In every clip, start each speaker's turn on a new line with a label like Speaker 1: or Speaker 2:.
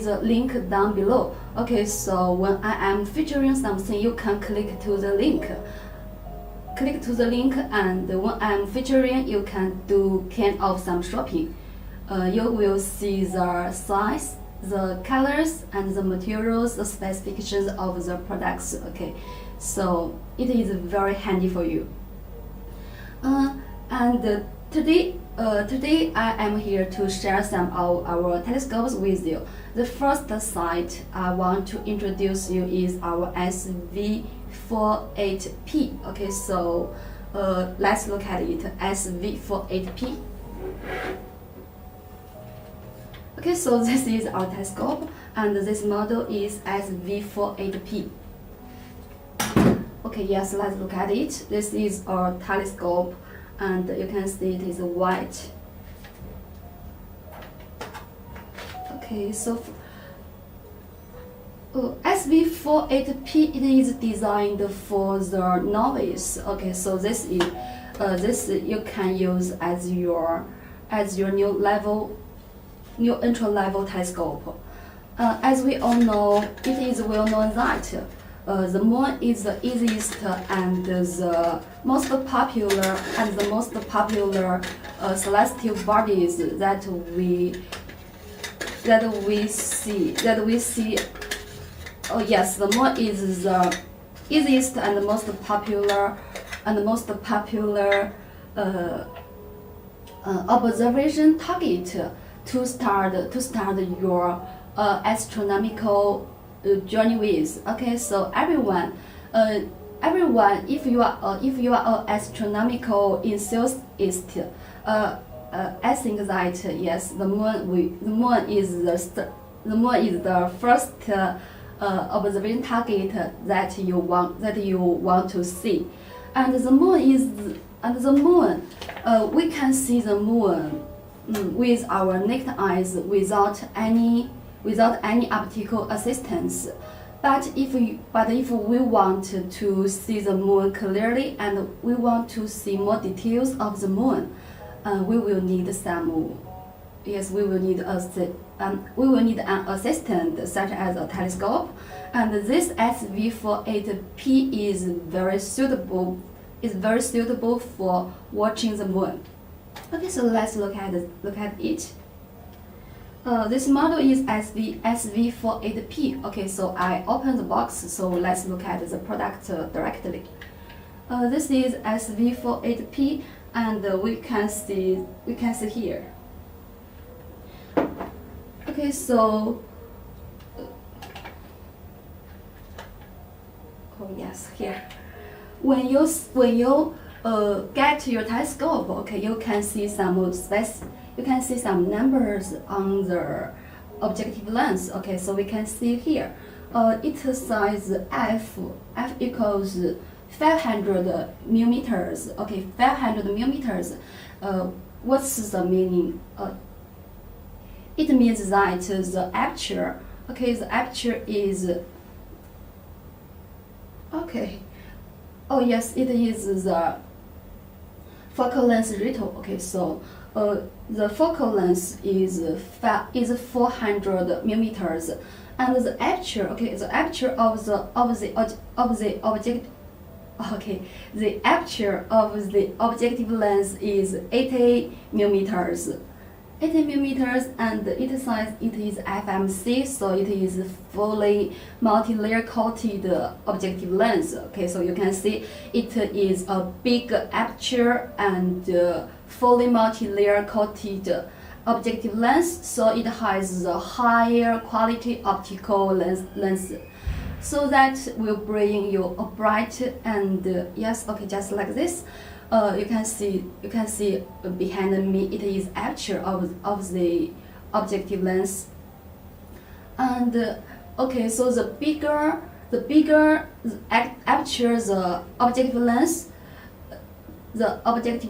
Speaker 1: a link down below. Okay, so when I am featuring something, you can click to the link. Click to the link, and when I'm featuring, you can do kind of some shopping. You will see the size, the colors, and the materials, the specifications of the products. Okay, so it is very handy for you. Today I am here to share some of our telescopes with you. The first site I want to introduce you is our SV48P. Okay, so let's look at it. SV48P. Okay, so this is our telescope, and this model is SV48P. Okay, yes, let's look at it. This is our telescope, and you can see it is white. Okay, so SV48P, it is designed for the novice. Okay, so this you can use as your new entry level telescope. As we all know, it is well known that the moon is the easiest and the most popular celestial bodies that we see. Oh yes, the moon is the easiest and most popular observation target to start your astronomical journey with. Okay, so everyone, if you are an astronomical enthusiast, I think that yes, the moon is the first observation target that you want to see, and the moon, we can see the moon with our naked eyes without any optical assistance. But if we want to see the moon clearly and we want to see more details of the moon, we will need an assistant such as a telescope, and this SV48P is very suitable for watching the moon. Okay, so let's look at it. This model is SV48P. Okay, so I open the box, so let's look at the product directly. This is SV48P, and we can see here. Okay, so oh yes, here. When you get your telescope, okay, you can see some numbers on the objective lens. Okay, so we can see here, it size f equals 500 millimeters. Okay, 500 millimeters. What's the meaning? It means that the aperture. Okay, the aperture is. Okay. Oh yes, it is the focal length ratio. Okay, so the focal length is 400 millimeters, and the aperture. Okay, the aperture of the object. Okay, the aperture of the objective lens is 80 millimeters. 80 millimeters, and its size, it is FMC, so it is fully multi-layer coated objective lens. Okay, so you can see it is a big aperture and fully multi-layer coated objective lens, so it has a higher quality optical lens. So that will bring you a bright and yes, okay, just like this. You can see behind me, it is aperture of the objective lens. And okay, so the bigger aperture the objective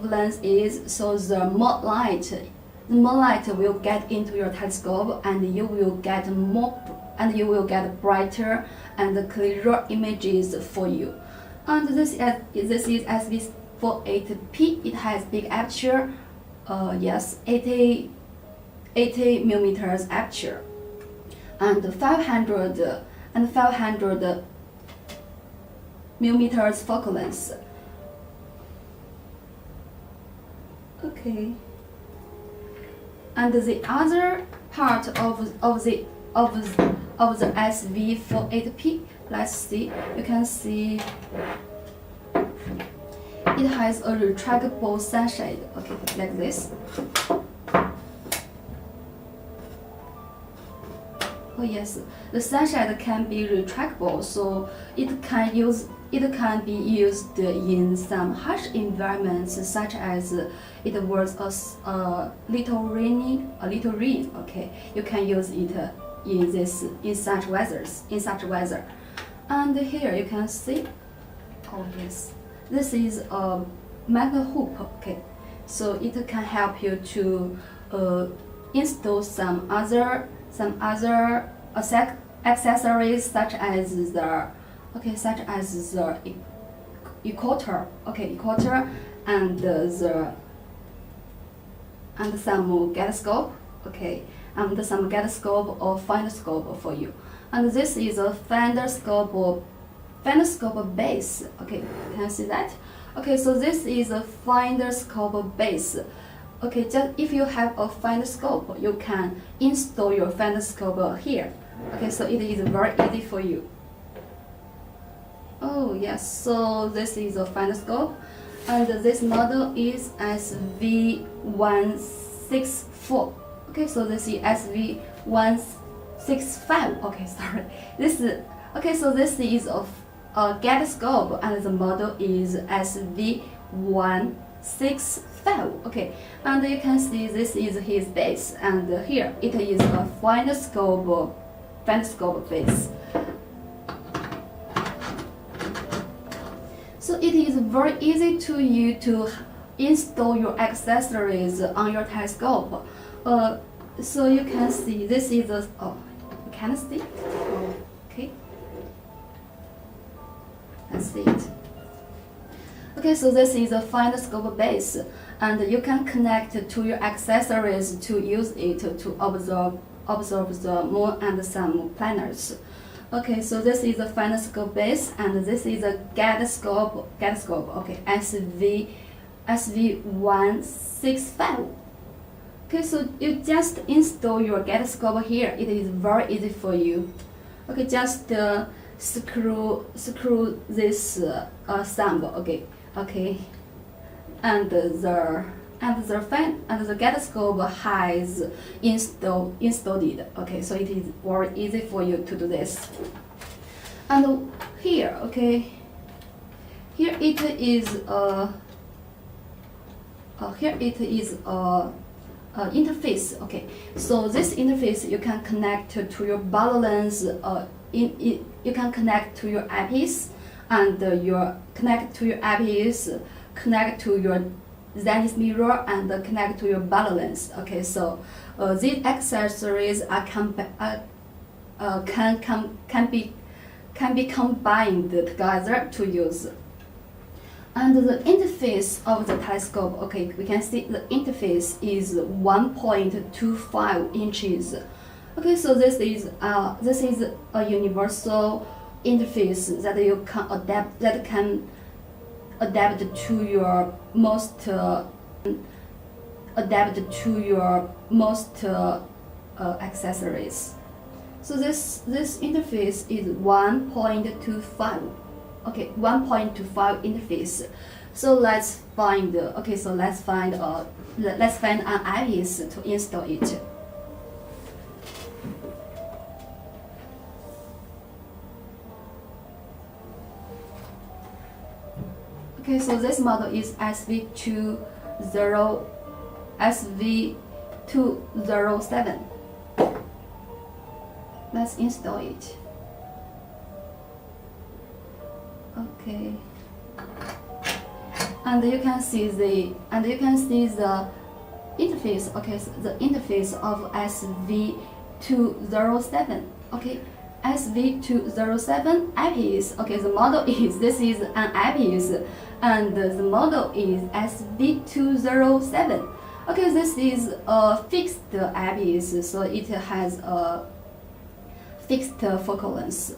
Speaker 1: lens is, so the more light will get into your telescope, and you will get brighter and clearer images for you. And this is SV48P. It has big aperture, yes, 80 millimeters aperture. and 500 millimeters focal length. Okay. And the other part of the SV48P, let's see. You can see it has a retractable sunshade. Okay, like this. Oh yes, the sunshade can be retractable, so it can be used in some harsh environments, such as it was a little rain. Okay, you can use it in such weather. And here you can see. Oh yes, this is a magnet hoop. Okay, so it can help you to install some other accessories such as the equator, and some gyroscope, and some gyroscope or findoscope for you. And this is a findoscope base. Okay, can you see that? Okay, so this is a findoscope base. Okay, just if you have a findoscope, you can install your findoscope here. Okay, so it is very easy for you. Oh yes, so this is a findoscope, and this model is SV164. Okay, so this is SV165. Okay, sorry. This is a gyroscope, and the model is SV165. Okay, and you can see this is his base, and here it is a findoscope base. So it is very easy to you to install your accessories on your telescope. So you can see this is a you can see. Okay, let's see it. Okay, so this is a findoscope base, and you can connect to your accessories to use it to observe the moon and some planets. Okay, so this is a findoscope base, and this is a gyroscope. Okay, SV165. Okay, so you just install your gyroscope here. It is very easy for you. Okay, just screw this thumb. Okay, and the gyroscope has installed it. Okay, so it is very easy for you to do this. And here, okay, here it is a interface. Okay, so this interface you can connect to your balance. You can connect to your eyepiece, and connect to your zenith mirror, and connect to your balance. Okay, so these accessories can be combined together to use. And the interface of the telescope, okay, we can see the interface is 1.25 inches. Okay, so this is a universal interface that you can adapt to your most accessories. So this interface is 1.25. Okay, 1.25 interface. So let's find an eyepiece to install it. Okay, so this model is SV207. Let's install it. Okay, and you can see the interface. Okay, so the interface of SV207. Okay, SV207 eyepiece. Okay, the model is this is an eyepiece, and the model is SV207. Okay, this is a fixed eyepiece, so it has a fixed focal length.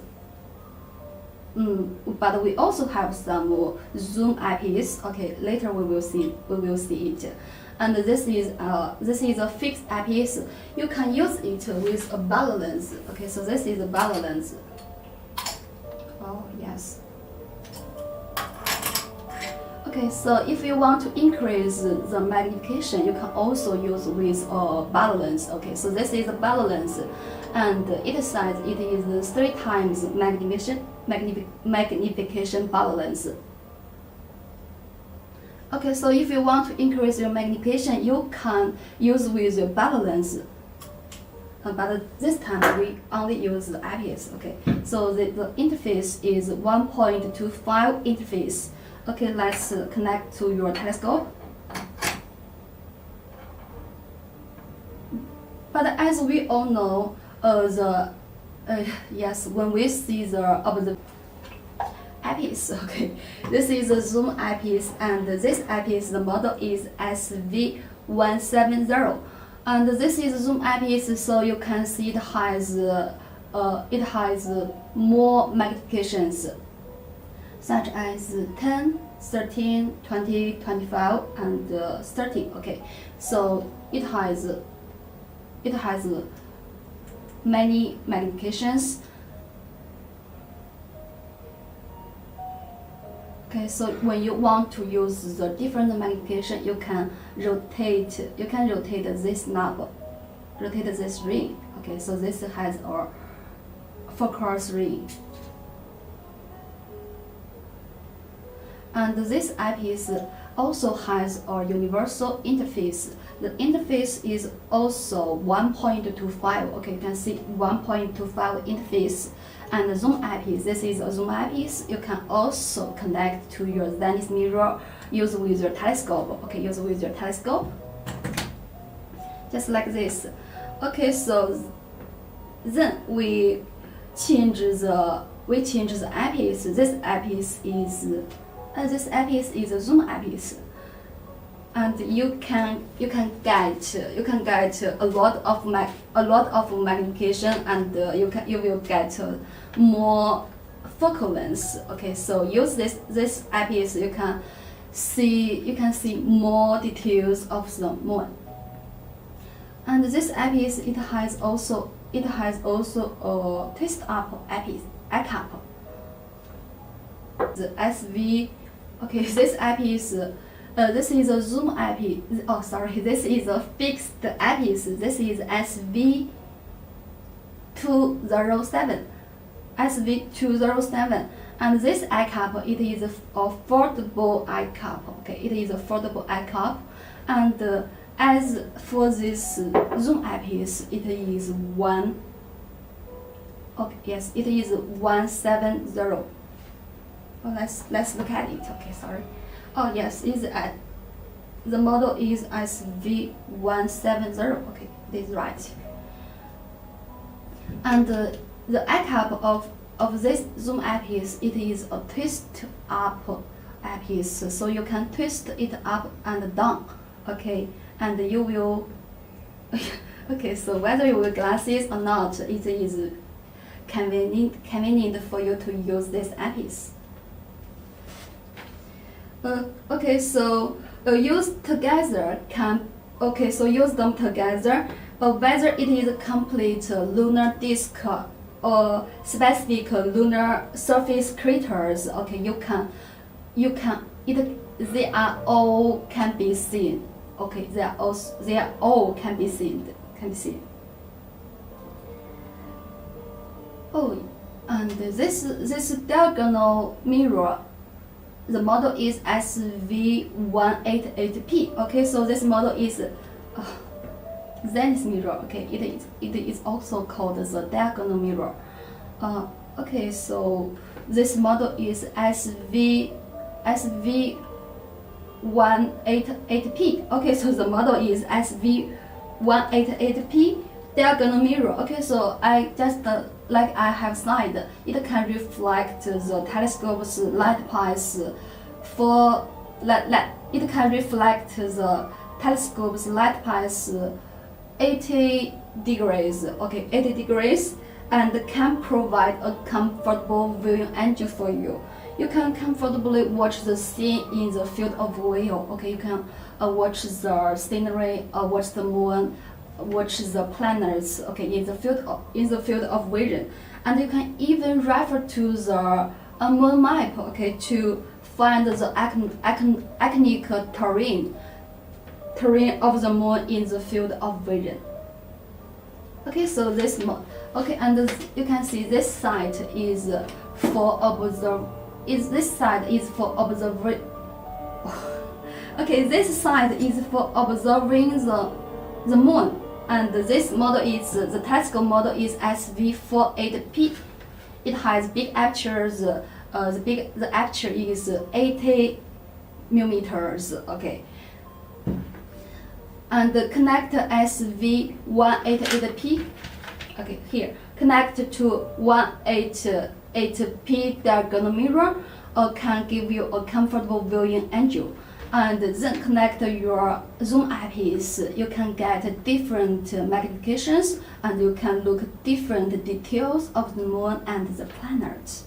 Speaker 1: But we also have some zoom eyepiece. Okay, later we will see it. And this is a fixed eyepiece. You can use it with a barrel lens. Okay, so this is a barrel lens. Oh yes. Okay, so if you want to increase the magnification, you can also use with a barrel lens. Okay, so this is a barrel lens, and its size it is 3 times magnification barrel lens. Okay, so if you want to increase your magnification, you can use with your barrel lens. But this time we only use the eyepiece. Okay, so the interface is 1.25 interface. Okay, let's connect to your telescope. But as we all know, when we see the eyepiece, okay, this is a zoom eyepiece, and this eyepiece, the model is SV170, and this is a zoom eyepiece, so you can see it has more magnifications, such as 10, 13, 20, 25, and 30. Okay, so it has many magnifications. Okay, so when you want to use the different magnification, you can rotate this knob, rotate this ring. Okay, so this has a focus ring. And this eyepiece also has a universal interface. The interface is also 1.25. Okay, you can see 1.25 interface. And the zoom eyepiece, this is a zoom eyepiece. You can also connect to your zenith mirror, use with your telescope. Okay, use with your telescope, just like this. Okay, so then we change the eyepiece. This eyepiece is a zoom eyepiece, and you can get a lot of magnification, and you will get more focal length. Okay, so use this eyepiece. You can see more details of the moon. And this eyepiece it has also a twist up eye cap. The SV. Okay, this eyepiece, this is a zoom eyepiece. Oh, sorry, this is a fixed eyepiece. This is SV207, and this eye cap it is a foldable eye cap. Okay, it is a foldable eye cap, and as for this zoom eyepiece, it is 170. Oh, let's look at it. Okay, sorry. Oh yes, the model is SV170. Okay, this is right. And the eye cap of this zoom eyepiece, it is a twist up eyepiece, so you can twist it up and down. Okay, and you will. Okay, so whether you wear glasses or not, it is convenient for you to use this eyepiece. Okay, so use them together. Whether it is a complete lunar disk or specific lunar surface craters. Okay, they are all can be seen. Okay, they are all can be seen. Oh, and this diagonal mirror. The model is SV188P. Okay, so this model is zenith mirror. Okay, it is also called the diagonal mirror. Okay, so this model is SV188P. Okay, so the model is SV188P diagonal mirror. Okay, so I just like I have said, it can reflect the telescope's light path it can reflect the telescope's light path 80 degrees. Okay, 80 degrees, and can provide a comfortable viewing angle for you. You can comfortably watch the scene in the field of view. Okay, you can watch the scenery, watch the moon, watch the planets. Okay, in the field of vision, and you can even refer to the moon map. Okay, to find the iconic terrain of the moon in the field of vision. Okay, so this and you can see this site is for observe. This site is for observing. Okay, this site is for observing the moon, and this model is the telescope model is SV48P. It has big apertures. The aperture is 80 millimeters. Okay, and the connector SV188P. Okay, here connect to 188P diagonal mirror can give you a comfortable viewing angle, and then connect your zoom eyepiece. You can get different magnifications, and you can look different details of the moon and the planets.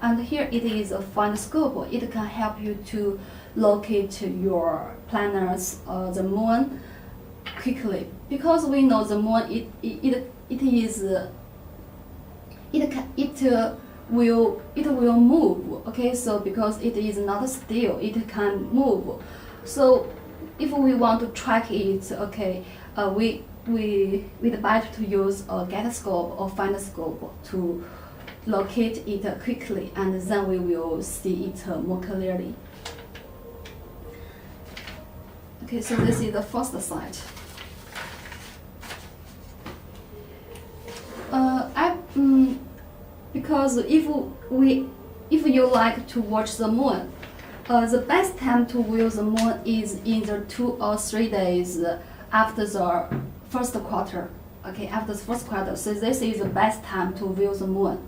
Speaker 1: And here it is a find scope. It can help you to locate your planets or the moon quickly, because we know the moon it will move. Okay, so because it is not still, it can move. So if we want to track it, okay, we better to use a get scope or find scope to locate it quickly, and then we will see it more clearly. Okay, so this is the first site. Because if you like to watch the moon, the best time to view the moon is in the 2 or 3 days after the first quarter. Okay, after the first quarter, so this is the best time to view the moon.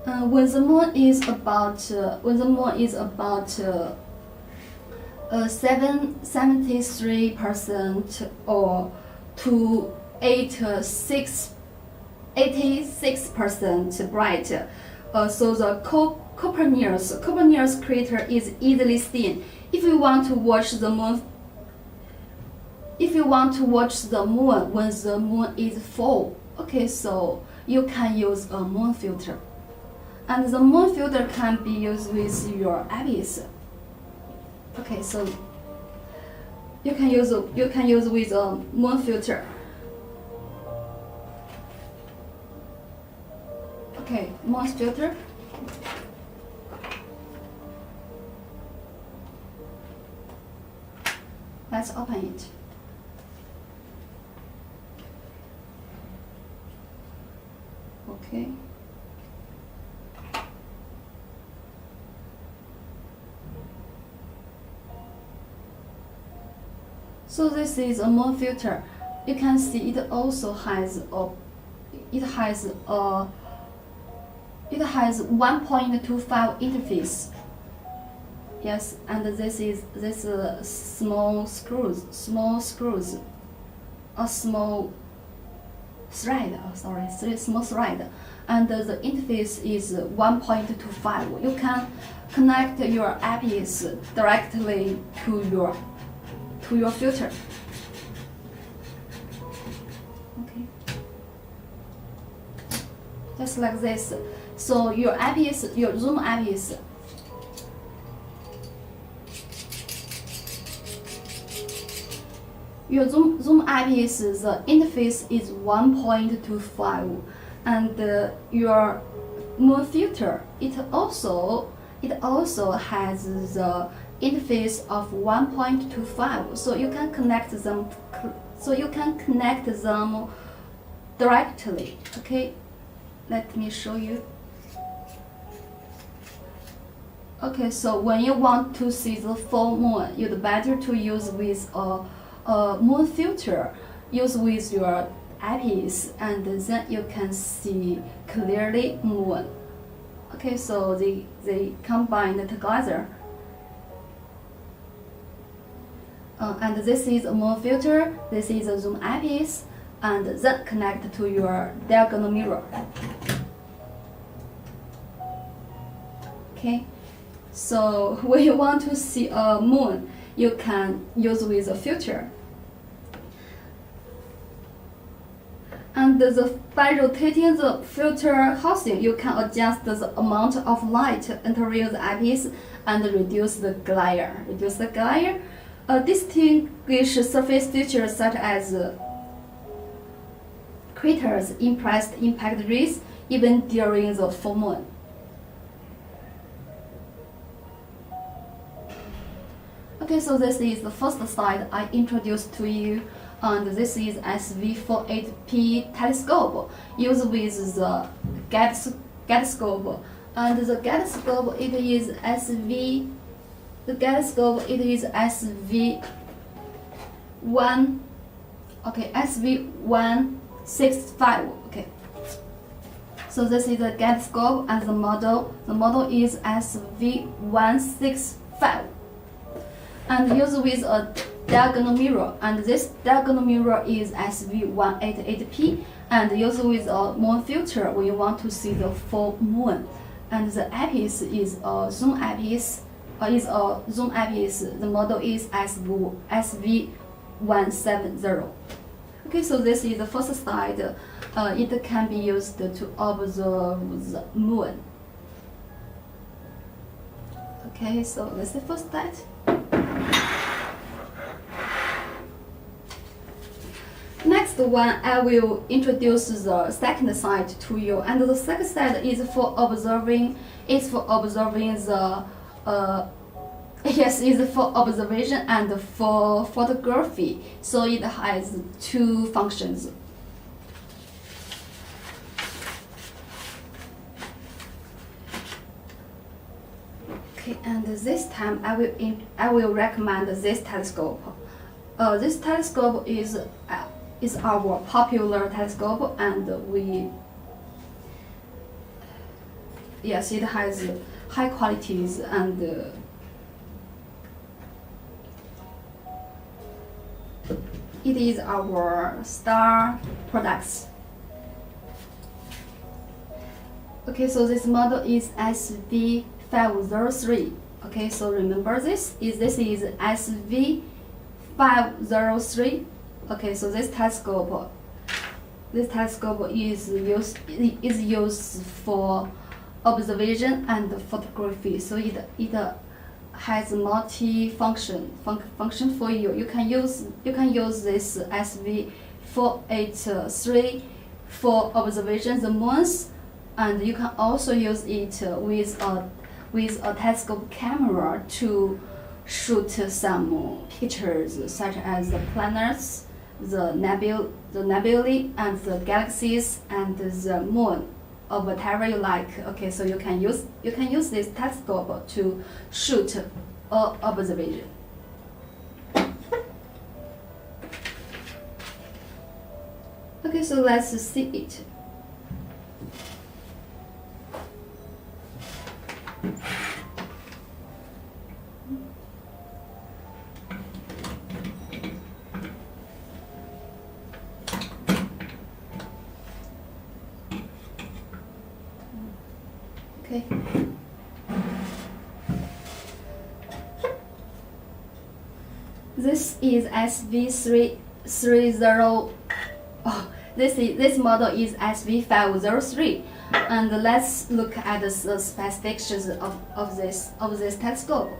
Speaker 1: When the moon is about 73% or to 86% bright, so the Copernicus crater is easily seen. If you want to watch the moon, when the moon is full, okay, so you can use a moon filter, and the moon filter can be used with your eyepiece. Okay, so you can use with a moon filter. Okay, moon filter. Let's open it. Okay. So this is a moon filter. You can see it also has 1.25 interface. Yes, and this small screws, a small thread. Small thread, and the interface is 1.25. You can connect your eyepiece directly to your filter. Okay, just like this. So your eyepiece, your zoom eyepiece, the interface is 1.25, and your moon filter, it also has the interface of 1.25, so you can connect them directly. Okay, let me show you. Okay, so when you want to see the full moon, you'd better to use with a moon filter, use with your eyepiece, and then you can see clearly moon. Okay, so they combine together. And this is a moon filter, this is a zoom eyepiece, and then connect to your diagonal mirror. Okay, so when you want to see a moon, you can use with a filter. And by rotating the filter housing, you can adjust the amount of light entering the eyepiece and reduce the glare. Distinguish surface features such as craters, impressed impact rays, even during the full moon. Okay, so this is the first slide I introduced to you, and this is SV48P telescope used with the Gatoscope, and the Gatoscope it is SV165. Okay, so this is the Gatoscope, and the model is SV165. And used with a diagonal mirror, and this diagonal mirror is SV188P, and used with a moon filter when you want to see the full moon. And the eyepiece is a zoom eyepiece. The model is SV170. Okay, so this is the first slide. It can be used to observe the moon. Okay, so this is the first slide. Next one, I will introduce the second side to you, and the second side is for observing. It's for observing the is for observation and for photography. So it has two functions. Okay, and this time I will recommend this telescope. This telescope is our popular telescope, and it has high qualities, and it is our star products. Okay, so this model is SV503. Okay, so remember this is SV503. Okay, so this telescope is used for observation and photography. So it has multi-function for you. You can use this SV483 for observation the moons, and you can also use it with a telescope camera to shoot some pictures such as the planets, the nebulae, and the galaxies, and the moon, or whatever you like. Okay, so you can use this telescope to shoot observation. Okay, so let's see it. Okay. This is SV330. This model is SV503, and let's look at the specifications of this telescope.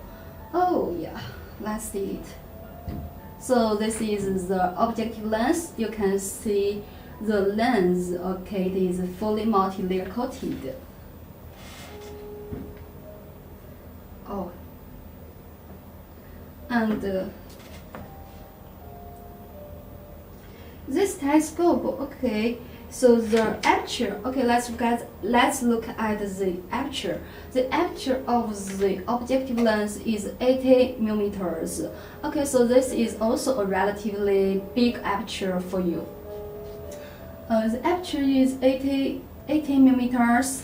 Speaker 1: Oh yeah, let's see it. So this is the objective lens. You can see the lens. Okay, it is fully multi-layer coated. Oh, and this telescope. Okay, so the aperture. Okay, let's look at the aperture. The aperture of the objective lens is 80 millimeters. Okay, so this is also a relatively big aperture for you. The aperture is 80 millimeters.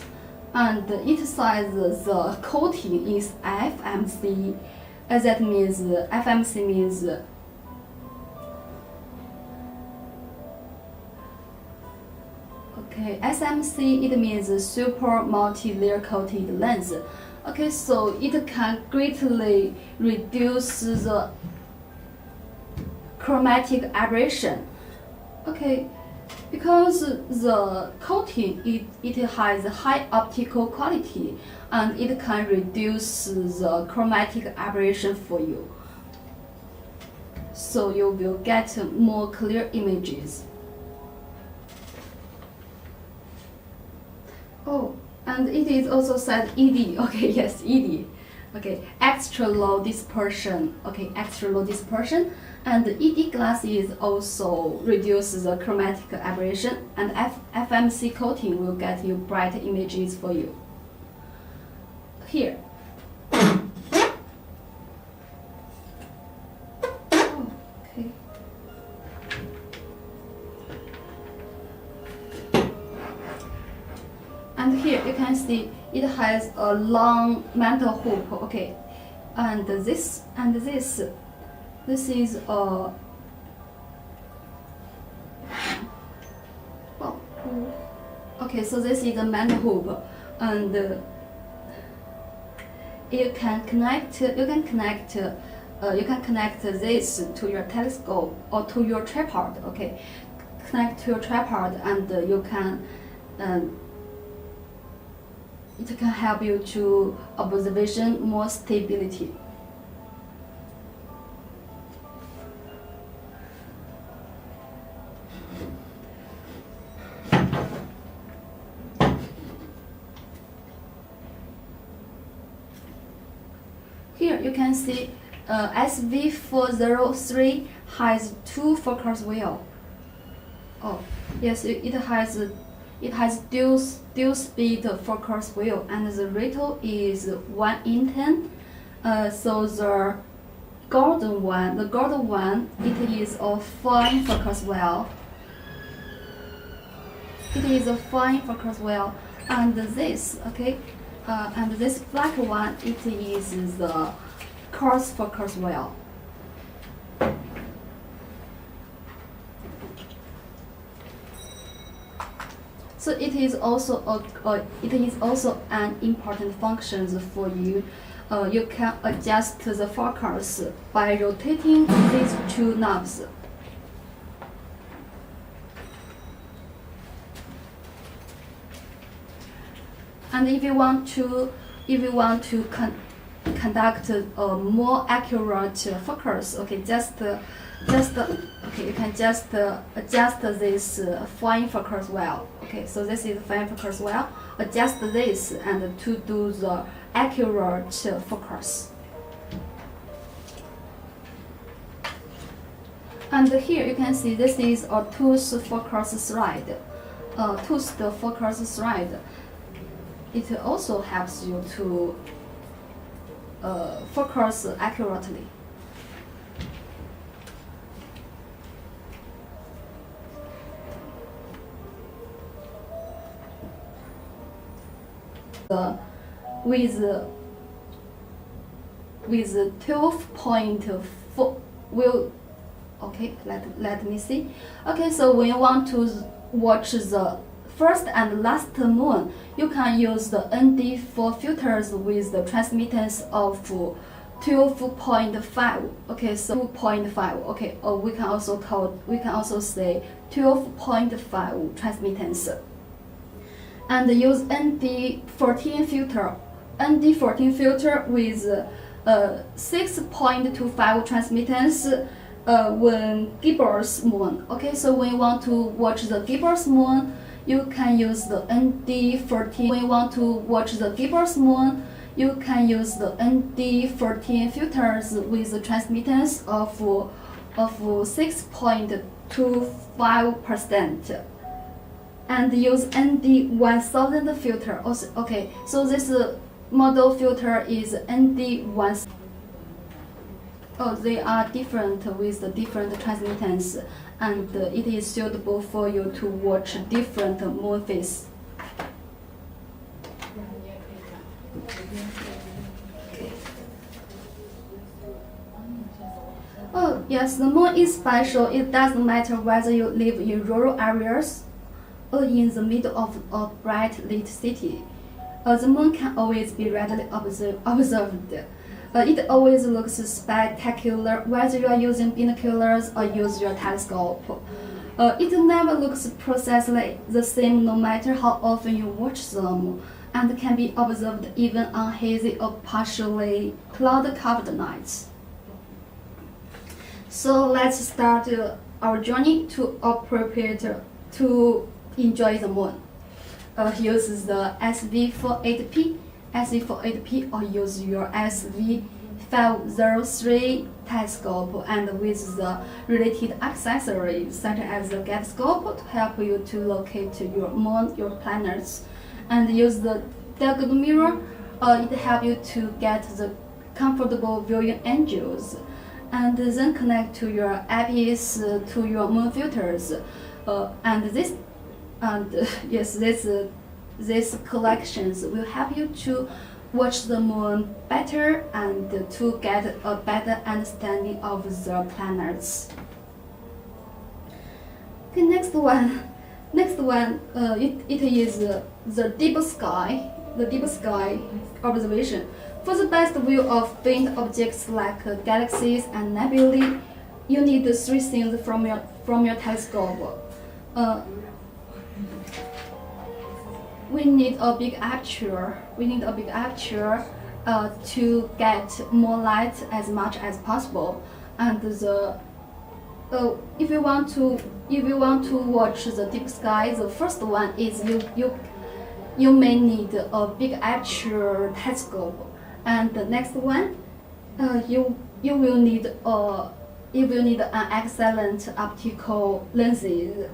Speaker 1: And it says the coating is FMC. That means FMC means Okay, SMC, it means super multi-layer coated lens. Okay, so it can greatly reduce the chromatic aberration. Okay, because the coating it has high optical quality and it can reduce the chromatic aberration for you. So you will get more clear images. Oh, and it is also said ED. Okay, yes, ED. Okay, extra low dispersion. Okay, extra low dispersion. And the ED glasses also reduce the chromatic aberration, and FMC coating will get you bright images for you. Here. Oh, okay. And here you can see it has a long mantle hoop. Okay, and this is a okay. So this is a mantle hoop, and you can connect this to your telescope or to your tripod. Okay, connect to your tripod, and you can. It can help you to observation more stability. Here you can see SV403 has two focus wheel. Oh yes, it has dual speed focus wheel, and the ratio is 1:10. So the golden one, it is a fine focus wheel. It is a fine focus wheel, and this, okay, and this black one, it is the coarse focus wheel. So it is also an important function for you. You can adjust the focus by rotating these two knobs. And if you want to conduct a more accurate focus, okay, you can just adjust this fine focus wheel. Okay, so this is fine focus wheel. Adjust this and to do the accurate focus. And here you can see this is a toothed focus slide. Toothed focus slide. It also helps you to focus accurately. With 12.4 will okay, let me see. Okay, so when you want to watch the first and last moon, you can use the ND4 filters with the transmittance of 12.5. Okay, so 2.5. Okay, or we can also say 12.5 transmittance. And use ND14 filter. ND14 filter with 6.25 transmittance when gibbous moon. Okay, so when you want to watch the gibbous moon, you can use the ND14. When you want to watch the gibbous moon, you can use the ND14 filters with the transmittance of 6.25%. And use ND1000 filter. Also, okay, so this model filter is ND1000. Oh, they are different with the different transmittance, and it is suitable for you to watch different moon phases. Okay. Oh yes, the moon is special. It doesn't matter whether you live in rural areas in the middle of a bright lit city, the moon can always be readily observed. It always looks spectacular whether you are using binoculars or use your telescope. It never looks precisely the same no matter how often you watch them, and can be observed even on hazy or partially cloud-covered nights. So let's start our journey to enjoy the moon. Use the SV48P, or use your SV503 telescope and with the related accessories such as the gyroscope to help you to locate your moon, your planets, and use the diagonal mirror. It helps you to get the comfortable viewing angles, and then connect to your eyepiece to your moon filters, these collections will help you to watch the moon better and to get a better understanding of the planets. Okay, next one, it is the deep sky observation. For the best view of faint objects like galaxies and nebulae, you need three things from your telescope. We need a big aperture. To get more light as much as possible. And if you want to watch the deep sky, the first one is you may need a big aperture telescope. And the next one, you will need an excellent optical lenses.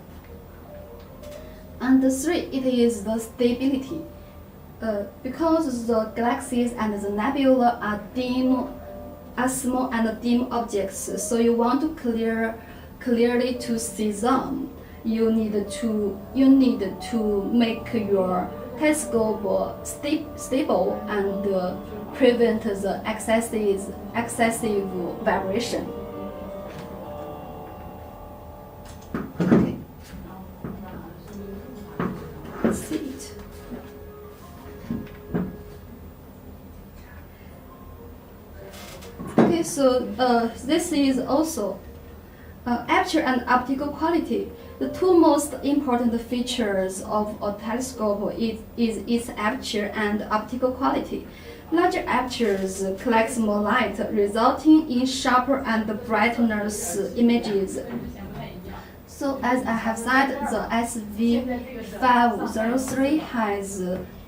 Speaker 1: And three, it is the stability. Because the galaxies and the nebula are small and dim objects, so you want to clearly to see them. You need to make your telescope stable and prevent the excessive vibration. Okay. Let's see it. Okay, so this is also aperture and optical quality. The two most important features of a telescope is its aperture and optical quality. Larger apertures collect more light, resulting in sharper and brighter images. So as I have said, the SV503 has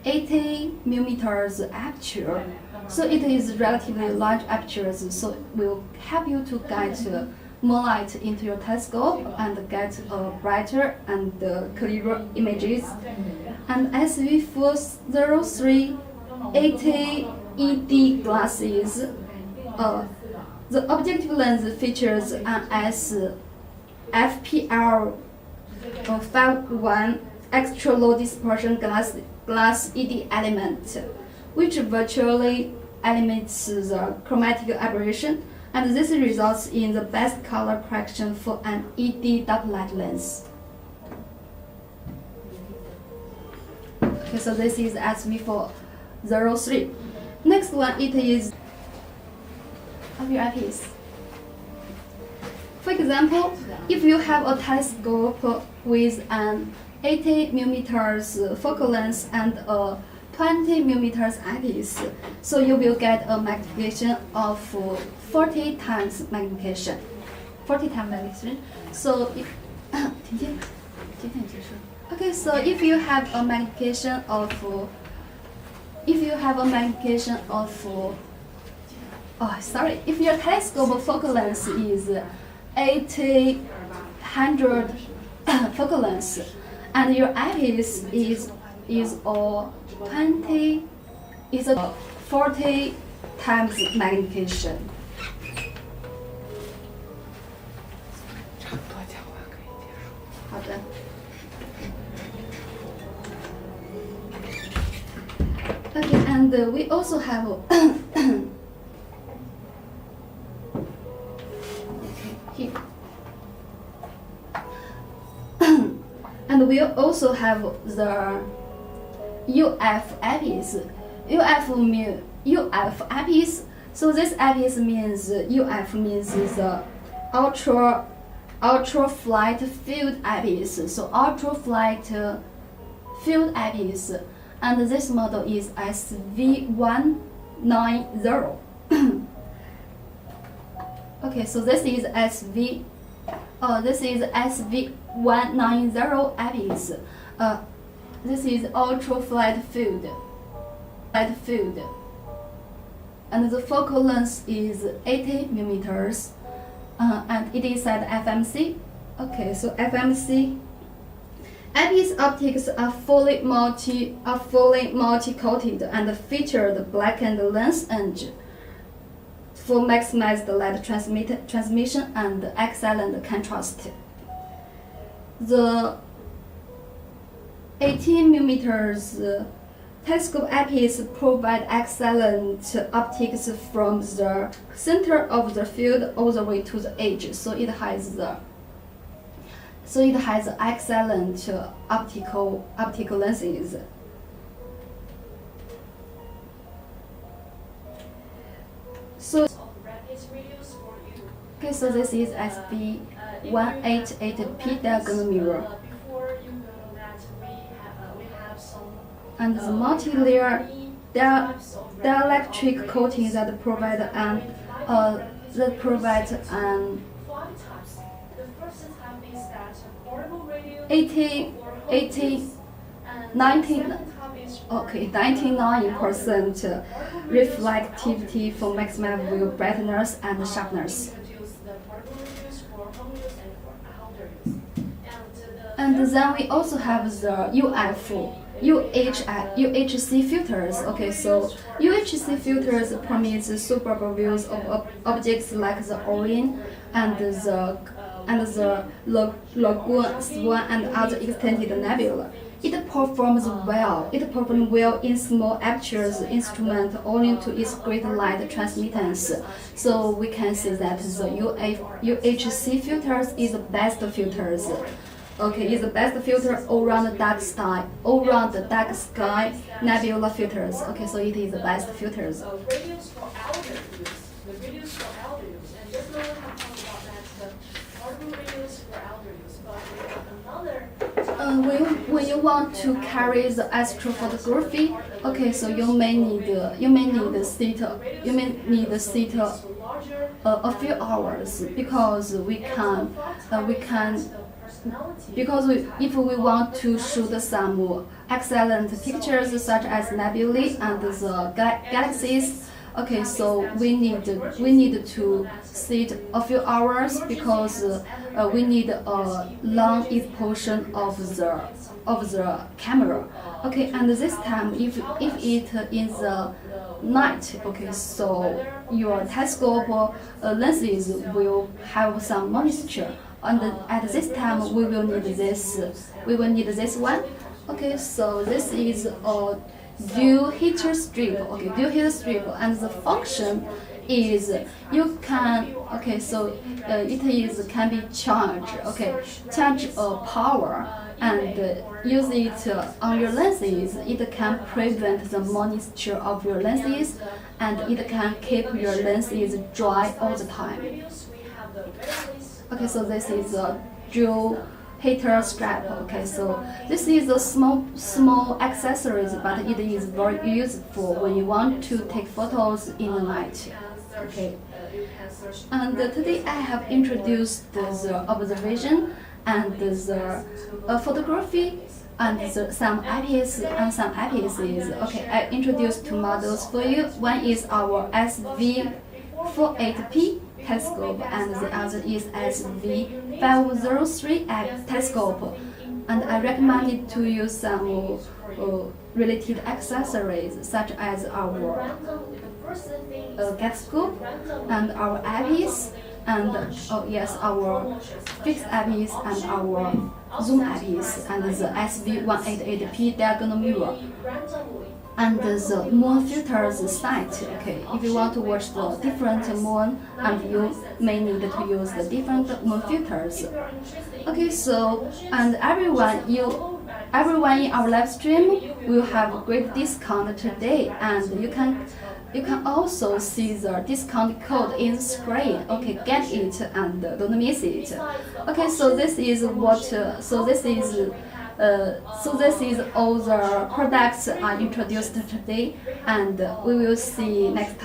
Speaker 1: 80 millimeters aperture. So it is relatively large apertures, so it will help you to get more light into your telescope and get brighter and clearer images. And SV403 80 ED glasses, the objective lens features an FPL51 extra low dispersion glass ED element, which virtually eliminates the chromatic aberration, and this results in the best color correction for an ED dark light lens. Okay, so this is SV403. Next one, it is of your eyepiece. For example, if you have a telescope with an 80 millimeters focal length and a 20 millimeters eyepiece, so you will get a magnification of 40 times magnification. 40 times magnification. So if okay, so if you have a magnification of if your telescope focal length is 800 focal length and your eyepiece is 40 times magnification. Okay, and we also have here. And we also have the UF eyepiece. UF eyepiece. So this eyepiece means UF means the ultraflight field eyepiece. So ultraflight field eyepiece, and this model is SV190. Okay, so this is SV190 eyepiece. This is ultraflight field. And the focal length is 80 millimeters, and it is at FMC. Okay, so FMC eyepiece optics are fully multi-coated and feature the blackened lens edge for maximized light transmission and excellent contrast. The 18 millimeters telescope eyepiece provide excellent optics from the center of the field all the way to the edge. So it has excellent optical lenses. So okay, so this is SB188P diagonal mirror. And the multi-layer dielectric coating that provide an 99% reflectivity for maximum view brightness and sharpness. And then we also have the UHC filters. Okay, so UHC filters permits superb views of objects like the Orion and the Lagoon, Swan, and other extended nebula. It performs well in small apertures instrument owing to its great light transmittance. So we can say that the UHC filters is the best filters. Okay, is the best filter all around the dark sky, nebula filters. Okay, so it is the best filters.
Speaker 2: Radios for elder use. The radios for elder use, and just now we have talked about that the portable radios for elder use, but we have another.
Speaker 1: When you want to carry the astrophotography, okay, so you may need sit a few hours because if we want to shoot some excellent pictures such as nebulae and the galaxies, okay, so we need to sit a few hours because we need a long exposure of the camera. Okay, and this time if it in the night, okay, so your telescope lenses will have some moisture. And at this time we will need this one. Okay, so this is a dual heater strip. Okay, dual heater strip, and the function is you can, okay, so it can be charged. Okay, charge power and use it on your lenses. It can prevent the moisture of your lenses, and it can keep your lenses dry all the time. Okay, so this is a dual heater strap. Okay, so this is a small accessories, but it is very useful when you want to take photos in the night. Okay, and today I have introduced the observation and the photography and some eyepieces. Okay, I introduced two models for you. One is our SV48P telescope, and the other is SV503 telescope. And I recommended to use some related accessories such as our telescope and our eyepiece, and our fixed eyepiece and our zoom eyepiece, and the SV188P diagonal mirror, and the moon filters site. Okay, if you want to watch the different moon, and you may need to use the different moon filters. Okay, so and everyone everyone in our live stream will have a great discount today, and you can also see the discount code in the screen. Okay, get it and don't miss it. Okay, so this is all the products are introduced today, and we will see next time.